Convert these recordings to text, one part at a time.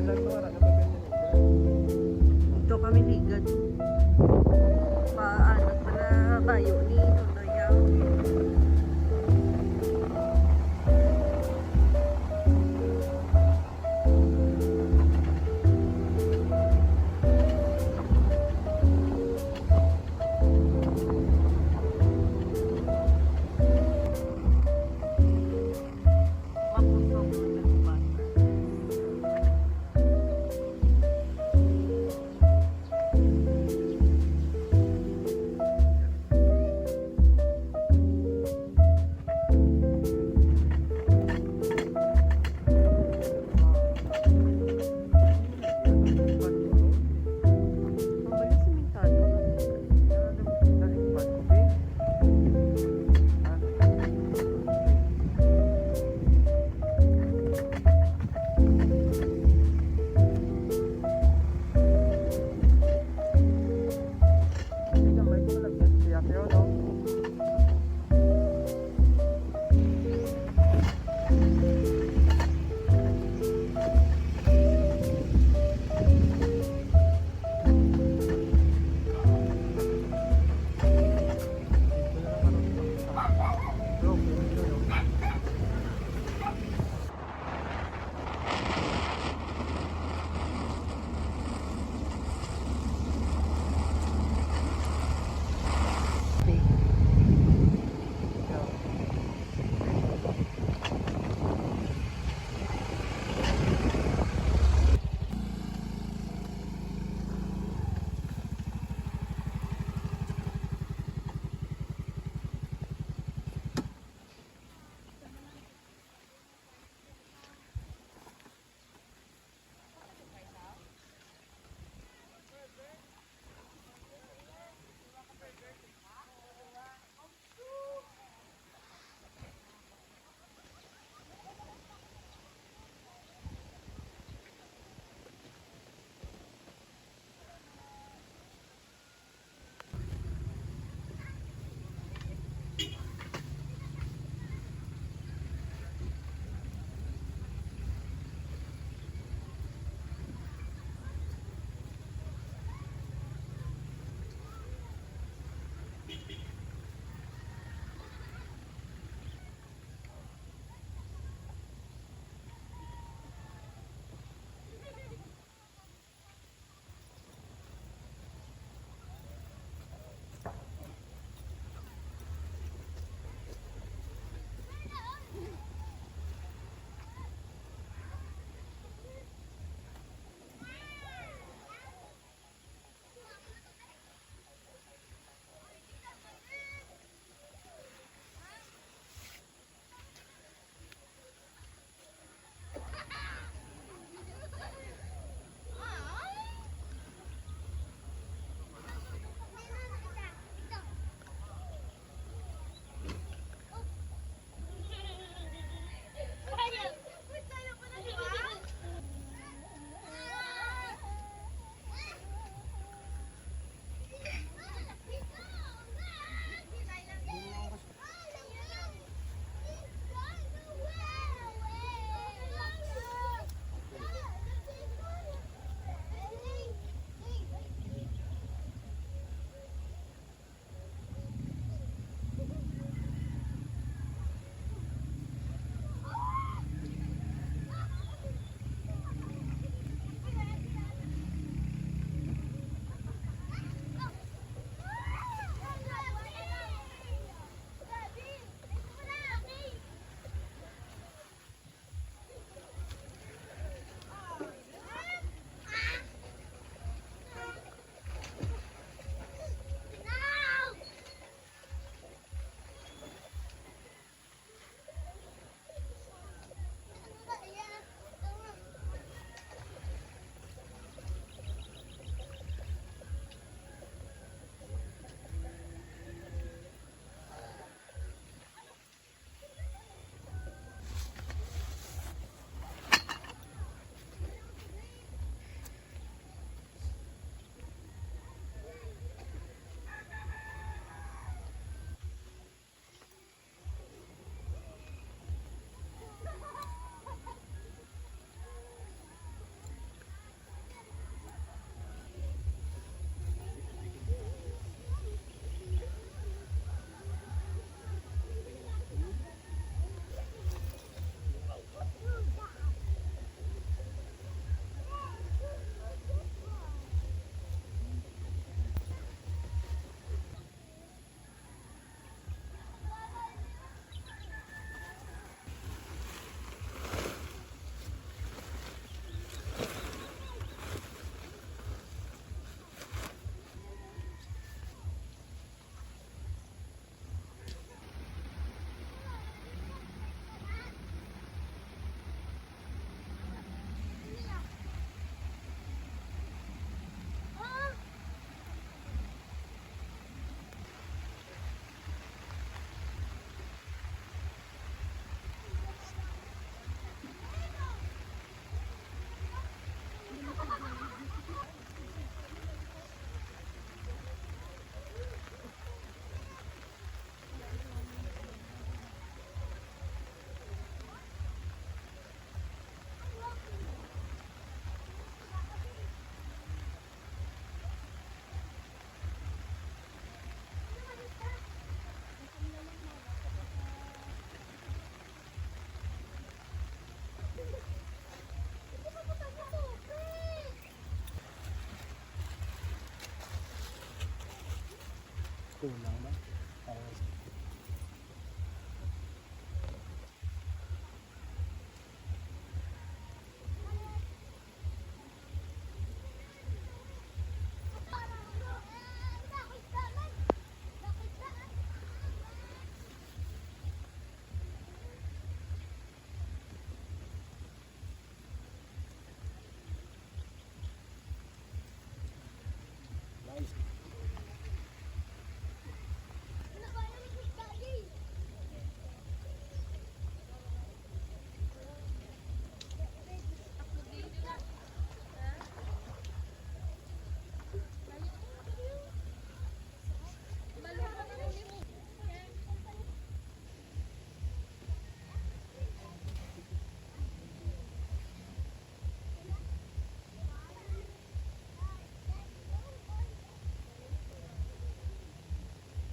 Ito kami ligad. Paano pala kayo ni Tutoyaw. Kulang ba? Parang nice.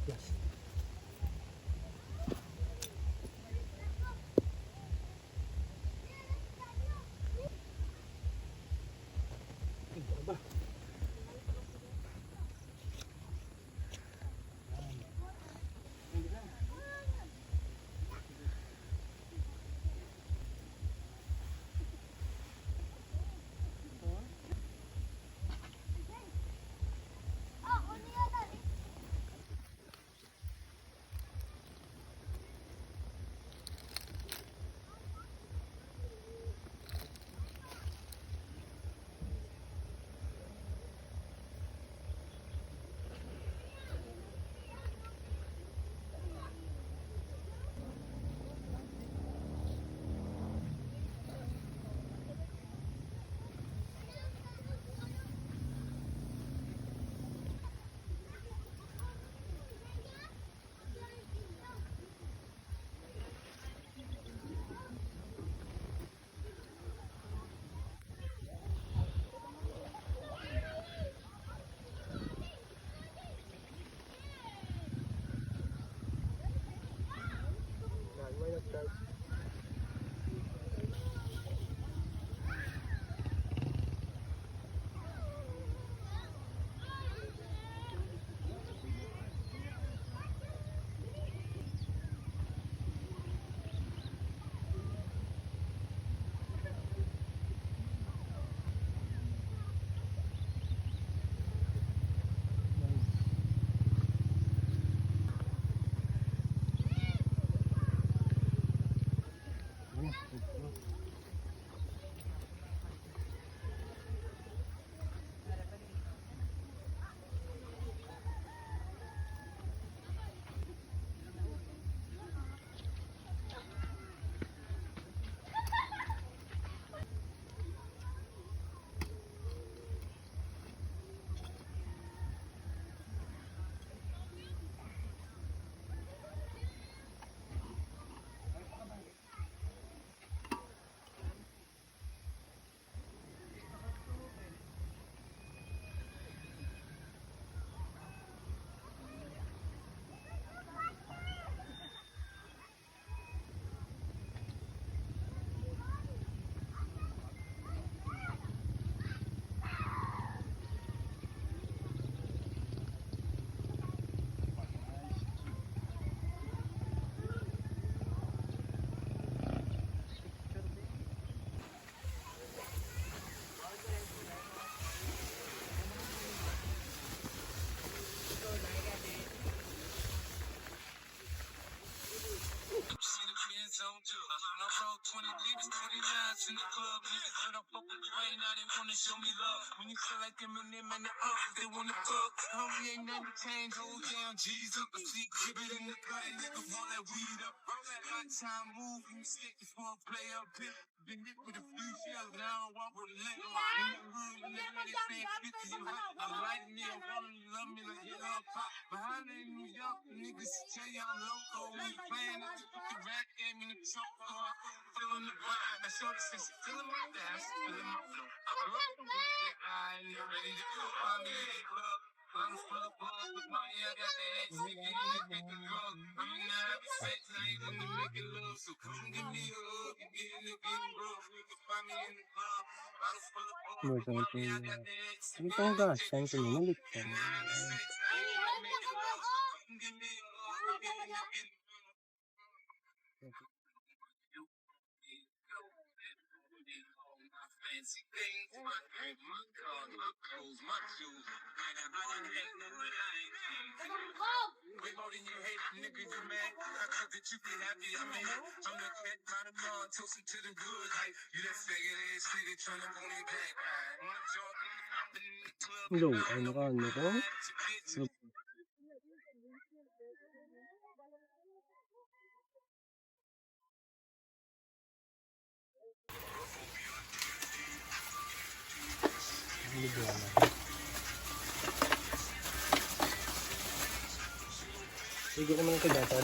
Yes. Ito ba? Why not guys? Zone 2. And I roll 20 liters, 29s in the club. Niggas heard I fuck with the rain, now they wanna show me love. When you feel like Eminem and the up, they wanna fuck. Homie, ain't nothing changed, hold down, G's up. I see Cribbit in the cut, nigga, roll that weed up. Roll that hot time move, you stick this one play up here. Been hit with a few shells, now I don't walk with a limp. In the hood, when they ready, saying 50 and hot. I'm lighting me, I wanna love me like hip hop pop. Behind in New York, niggas tell you I'm loco. When you playing, I just put the rap game in the trunk. Feeling the vibe. I showed it since she feeling my dance, feeling my flow. I ain't ready to go. I'm in the club. I'm full of balls with money. I got the X, nigga, in the pick and roll. I'm in the happy sex, I ain't in the making love. So come give me a hug and get in the getting rough. You can find me in the club. I'm full of balls with money. I got the X, nigga, in the pick and roll. I'm in the happy sex, I ain't in the making love. give me more, give me fancy things, my drink, my car, my clothes, my shoes. Man, I done had no what I ain't seen. Way more than you hate, nigga, you mad. I thought that you be happy, I mean, I'm the cat by the bar, toasting to the good life. You that faggot ass nigga tryna pull me back. One jaw, in the club, Hello, ano ka, ano ko? So, ano ba yan? Sige naman ang kagata.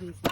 Busy.